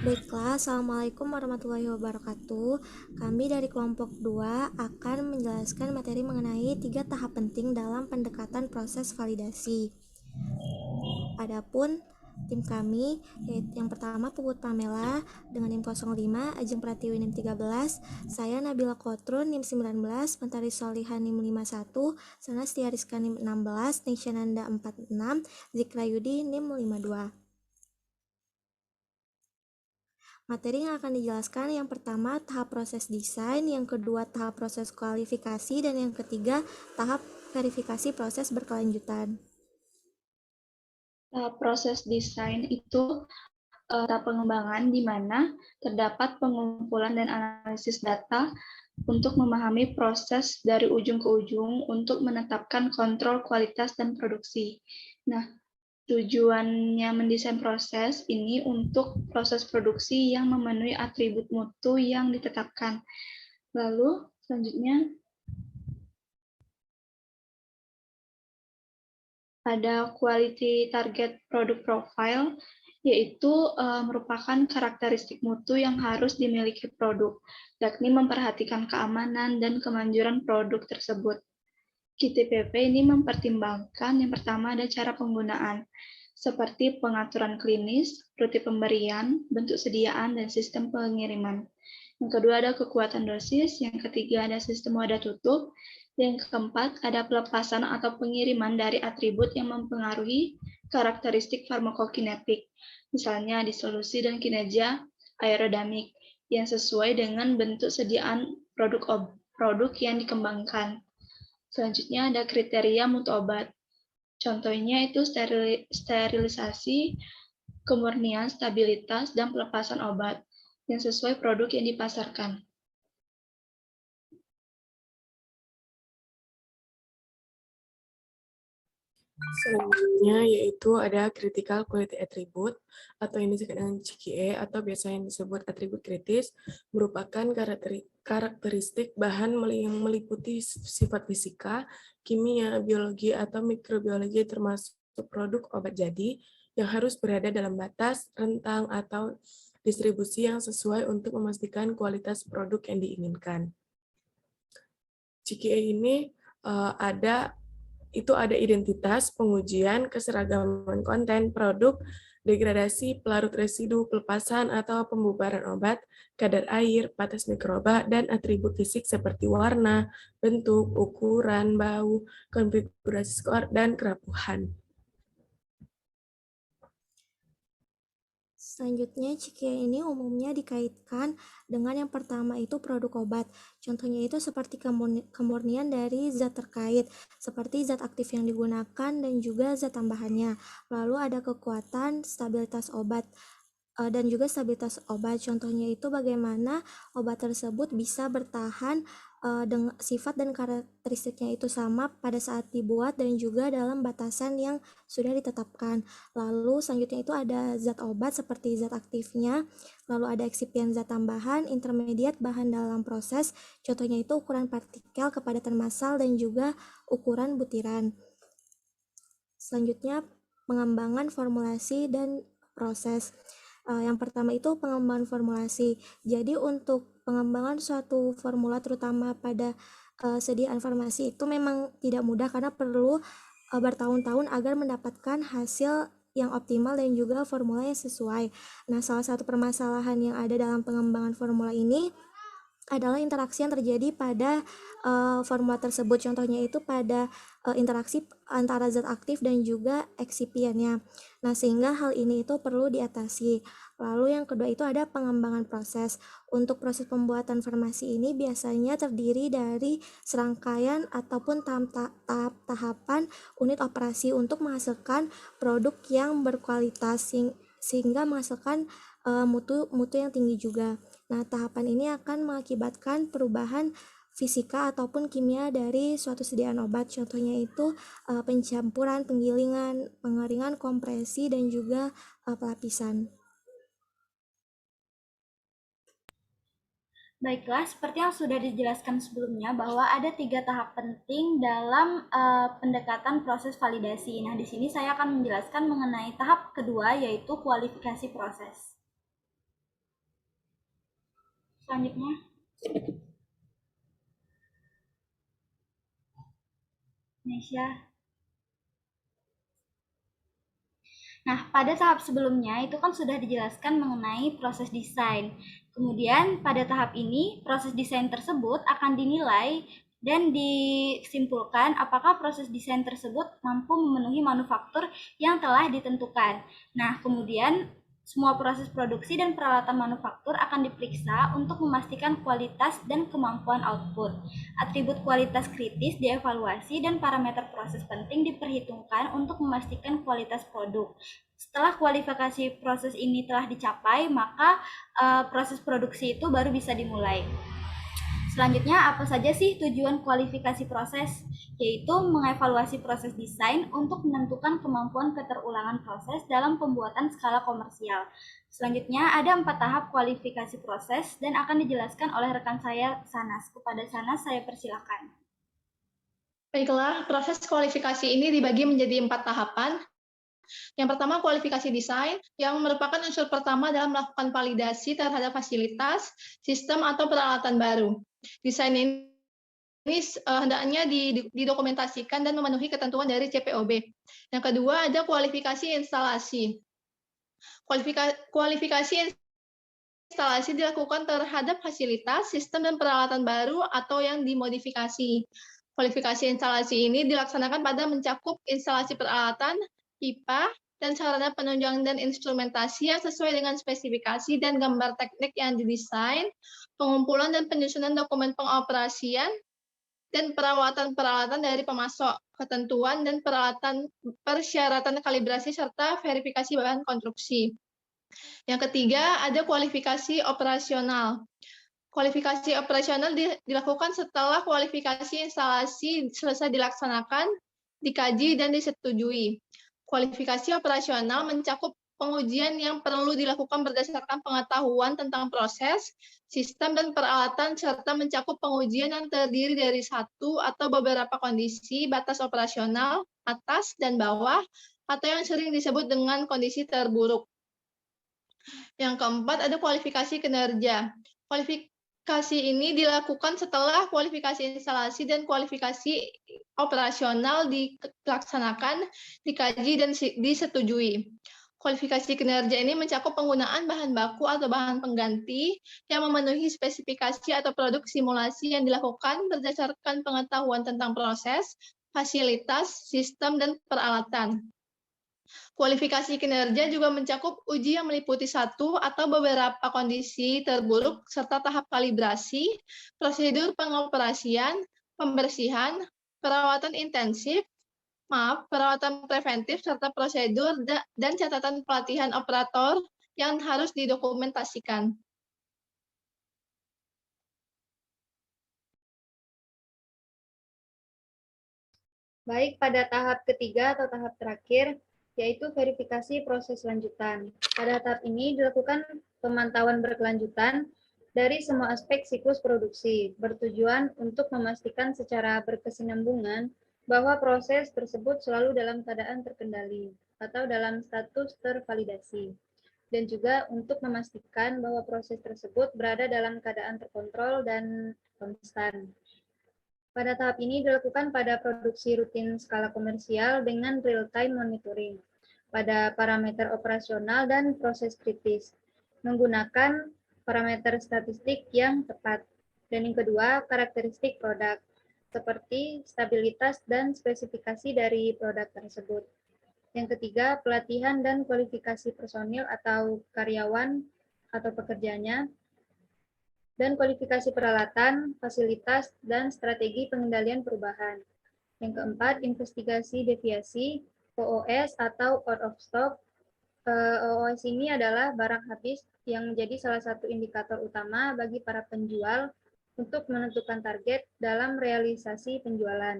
Baiklah, Assalamualaikum warahmatullahi wabarakatuh. Kami dari kelompok 2 akan menjelaskan materi mengenai 3 tahap penting dalam pendekatan proses validasi. Adapun tim kami, yaitu yang pertama Puput Pamela dengan NIM 05, Ajeng Pratiwi NIM 13, saya Nabila Kotrun NIM 19, Mentari Solihan NIM 51, Sanastia Rizka NIM 16, Nishananda 46, Zikra Yudi NIM 52. Materi yang akan dijelaskan yang pertama tahap proses desain, yang kedua tahap proses kualifikasi, dan yang ketiga tahap verifikasi proses berkelanjutan. Proses desain itu tahap pengembangan di mana terdapat pengumpulan dan analisis data untuk memahami proses dari ujung ke ujung untuk menetapkan kontrol kualitas dan produksi. Nah, tujuannya mendesain proses ini untuk proses produksi yang memenuhi atribut mutu yang ditetapkan. Lalu, selanjutnya ada quality target product profile, yaitu merupakan karakteristik mutu yang harus dimiliki produk, yakni memperhatikan keamanan dan kemanjuran produk tersebut. QTPP ini mempertimbangkan yang pertama ada cara penggunaan, seperti pengaturan klinis, rute pemberian, bentuk sediaan, dan sistem pengiriman. Yang kedua ada kekuatan dosis, yang ketiga ada sistem wadah tutup, yang keempat ada pelepasan atau pengiriman dari atribut yang mempengaruhi karakteristik farmakokinetik, misalnya disolusi dan kinerja aerodinamik, yang sesuai dengan bentuk sediaan produk yang dikembangkan. Selanjutnya ada kriteria mutu obat. Contohnya itu sterilisasi, kemurnian, stabilitas, dan pelepasan obat yang sesuai produk yang dipasarkan. Selanjutnya yaitu ada critical quality attribute atau yang disebut dengan CQA atau biasanya disebut atribut kritis, merupakan karakteristik bahan yang meliputi sifat fisika, kimia, biologi, atau mikrobiologi termasuk produk obat jadi yang harus berada dalam batas, rentang, atau distribusi yang sesuai untuk memastikan kualitas produk yang diinginkan. CQA ini ada identitas, pengujian, keseragaman konten, produk, degradasi, pelarut residu, pelepasan atau pembubaran obat, kadar air, batas mikroba, dan atribut fisik seperti warna, bentuk, ukuran, bau, konfigurasi skor, dan kerapuhan. Selanjutnya, CQA ini umumnya dikaitkan dengan yang pertama itu produk obat. Contohnya itu seperti kemurnian dari zat terkait, seperti zat aktif yang digunakan dan juga zat tambahannya. Lalu ada kekuatan stabilitas obat dan juga stabilitas obat. Contohnya itu bagaimana obat tersebut bisa bertahan dengan sifat dan karakteristiknya itu sama pada saat dibuat dan juga dalam batasan yang sudah ditetapkan. Lalu selanjutnya itu ada zat obat seperti zat aktifnya, lalu ada eksipien zat tambahan, intermediate bahan dalam proses, contohnya itu ukuran partikel, kepadatan massal, dan juga ukuran butiran. Selanjutnya pengembangan formulasi dan proses. Yang pertama itu pengembangan formulasi. Jadi untuk pengembangan suatu formula terutama pada sediaan farmasi itu memang tidak mudah karena perlu bertahun-tahun agar mendapatkan hasil yang optimal dan juga formula yang sesuai. Nah, salah satu permasalahan yang ada dalam pengembangan formula ini adalah interaksi yang terjadi pada formula tersebut. Contohnya itu pada interaksi antara zat aktif dan juga eksipiennya. Nah, sehingga hal ini itu perlu diatasi. Lalu yang kedua itu ada pengembangan proses. Untuk proses pembuatan farmasi ini biasanya terdiri dari serangkaian ataupun tahapan unit operasi untuk menghasilkan produk yang berkualitas sehingga menghasilkan mutu yang tinggi juga. Nah, tahapan ini akan mengakibatkan perubahan fisika ataupun kimia dari suatu sediaan obat. Contohnya itu pencampuran, penggilingan, pengeringan, kompresi, dan juga pelapisan. Baiklah, seperti yang sudah dijelaskan sebelumnya bahwa ada 3 tahap penting dalam pendekatan proses validasi. Nah, di sini saya akan menjelaskan mengenai tahap kedua yaitu kualifikasi proses. Selanjutnya, Indonesia. Nah, pada tahap sebelumnya itu kan sudah dijelaskan mengenai proses desain. Kemudian pada tahap ini proses desain tersebut akan dinilai dan disimpulkan apakah proses desain tersebut mampu memenuhi manufaktur yang telah ditentukan. Nah, kemudian semua proses produksi dan peralatan manufaktur akan diperiksa untuk memastikan kualitas dan kemampuan output. Atribut kualitas kritis dievaluasi dan parameter proses penting diperhitungkan untuk memastikan kualitas produk. Setelah kualifikasi proses ini telah dicapai, maka proses produksi itu baru bisa dimulai. Selanjutnya, apa saja sih tujuan kualifikasi proses? Yaitu mengevaluasi proses desain untuk menentukan kemampuan keterulangan proses dalam pembuatan skala komersial. Selanjutnya, ada 4 tahap kualifikasi proses dan akan dijelaskan oleh rekan saya, Sanas. Kepada Sanas, saya persilakan. Baiklah, proses kualifikasi ini dibagi menjadi 4 tahapan. Yang pertama, kualifikasi desain, yang merupakan unsur pertama dalam melakukan validasi terhadap fasilitas, sistem, atau peralatan baru. Desain ini hendaknya didokumentasikan dan memenuhi ketentuan dari CPOB. Yang kedua, ada kualifikasi instalasi. Kualifikasi instalasi dilakukan terhadap fasilitas, sistem, dan peralatan baru atau yang dimodifikasi. Kualifikasi instalasi ini dilaksanakan pada mencakup instalasi peralatan, pipa, dan sarana penunjang dan instrumentasi yang sesuai dengan spesifikasi dan gambar teknik yang didesain, pengumpulan dan penyusunan dokumen pengoperasian, dan perawatan peralatan dari pemasok, ketentuan dan persyaratan kalibrasi serta verifikasi bahan konstruksi. Yang ketiga, ada kualifikasi operasional. Kualifikasi operasional dilakukan setelah kualifikasi instalasi selesai dilaksanakan, dikaji, dan disetujui. Kualifikasi operasional mencakup pengujian yang perlu dilakukan berdasarkan pengetahuan tentang proses, sistem, dan peralatan, serta mencakup pengujian yang terdiri dari satu atau beberapa kondisi batas operasional, atas dan bawah, atau yang sering disebut dengan kondisi terburuk. Yang keempat, ada kualifikasi kinerja. Kualifikasi ini dilakukan setelah kualifikasi instalasi dan kualifikasi operasional dilaksanakan, dikaji, dan disetujui. Kualifikasi kinerja ini mencakup penggunaan bahan baku atau bahan pengganti yang memenuhi spesifikasi atau produk simulasi yang dilakukan berdasarkan pengetahuan tentang proses, fasilitas, sistem, dan peralatan. Kualifikasi kinerja juga mencakup uji yang meliputi satu atau beberapa kondisi terburuk serta tahap kalibrasi, prosedur pengoperasian, pembersihan, perawatan intensif, perawatan preventif, serta prosedur dan catatan pelatihan operator yang harus didokumentasikan. Baik, pada tahap ketiga atau tahap terakhir, yaitu verifikasi proses lanjutan. Pada tahap ini dilakukan pemantauan berkelanjutan dari semua aspek siklus produksi, bertujuan untuk memastikan secara berkesinambungan bahwa proses tersebut selalu dalam keadaan terkendali atau dalam status tervalidasi, dan juga untuk memastikan bahwa proses tersebut berada dalam keadaan terkontrol dan konstan. Pada tahap ini dilakukan pada produksi rutin skala komersial dengan real-time monitoring pada parameter operasional dan proses kritis, menggunakan parameter statistik yang tepat. Dan yang kedua, karakteristik produk, seperti stabilitas dan spesifikasi dari produk tersebut. Yang ketiga, pelatihan dan kualifikasi personil atau karyawan atau pekerjanya, dan kualifikasi peralatan, fasilitas, dan strategi pengendalian perubahan. Yang keempat, investigasi deviasi, OOS atau out of stock. OOS ini adalah barang habis yang menjadi salah satu indikator utama bagi para penjual untuk menentukan target dalam realisasi penjualan.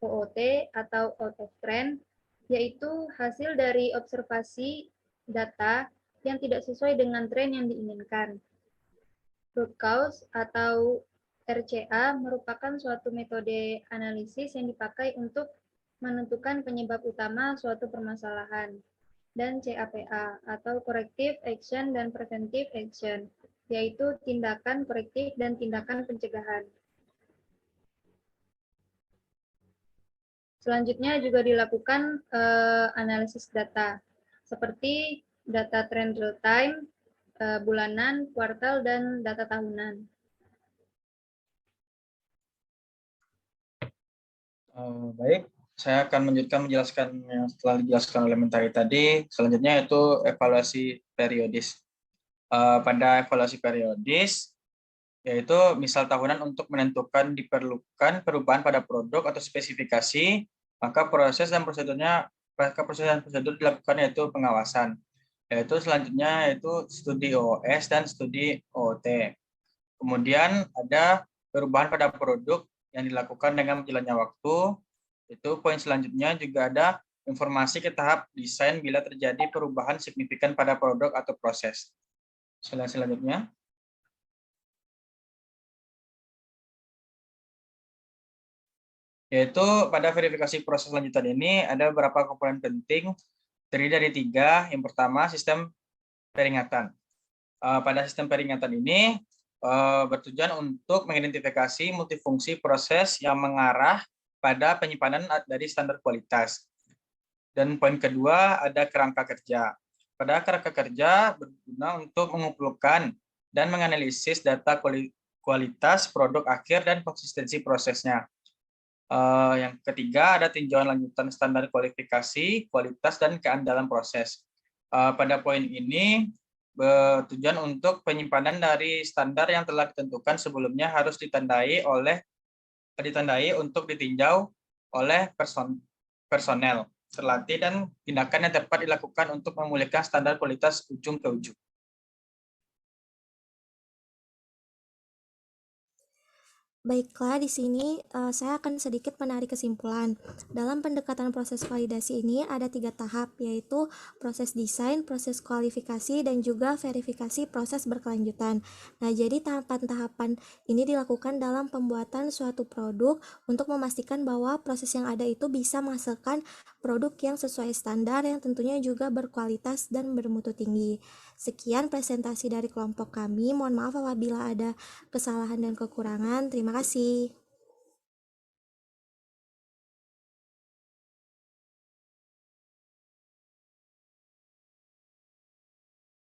OOT atau out of trend, yaitu hasil dari observasi data yang tidak sesuai dengan tren yang diinginkan. Root cause atau RCA merupakan suatu metode analisis yang dipakai untuk menentukan penyebab utama suatu permasalahan. Dan CAPA atau Corrective Action dan Preventive Action, yaitu tindakan korektif dan tindakan pencegahan. Selanjutnya juga dilakukan analisis data, seperti data trend real time, bulanan, kuartal, dan data tahunan. Baik, saya akan melanjutkan menjelaskan yang setelah dijelaskan oleh Mentari tadi. Selanjutnya itu evaluasi periodis. Pada evaluasi periodis, yaitu misal tahunan untuk menentukan diperlukan perubahan pada produk atau spesifikasi, maka proses dan prosedur dilakukan yaitu pengawasan. Yaitu selanjutnya yaitu studi OOS dan studi OOT. Kemudian ada perubahan pada produk yang dilakukan dengan berjalannya waktu. Itu poin selanjutnya juga ada informasi ke tahap desain bila terjadi perubahan signifikan pada produk atau proses. Selanjutnya. Yaitu pada verifikasi proses lanjutan ini ada beberapa komponen penting, terdiri dari 3. Yang pertama, sistem peringatan. Pada sistem peringatan ini bertujuan untuk mengidentifikasi multifungsi proses yang mengarah pada penyimpanan dari standar kualitas. Dan poin kedua ada kerangka kerja. Pada kerangka kerja berguna untuk mengumpulkan dan menganalisis data kualitas produk akhir dan konsistensi prosesnya. Yang ketiga ada tinjauan lanjutan standar kualifikasi, kualitas, dan keandalan proses. Pada poin ini bertujuan untuk penyimpanan dari standar yang telah ditentukan sebelumnya harus ditandai untuk ditinjau oleh personel terlatih dan tindakan yang tepat dilakukan untuk memulihkan standar kualitas ujung ke ujung. Baiklah, di sini saya akan sedikit menarik kesimpulan. Dalam pendekatan proses validasi ini ada 3 tahap, yaitu proses desain, proses kualifikasi, dan juga verifikasi proses berkelanjutan. Nah, jadi tahapan-tahapan ini dilakukan dalam pembuatan suatu produk untuk memastikan bahwa proses yang ada itu bisa menghasilkan produk yang sesuai standar yang tentunya juga berkualitas dan bermutu tinggi. Sekian presentasi dari kelompok kami. Mohon maaf apabila ada kesalahan dan kekurangan. Terima kasih.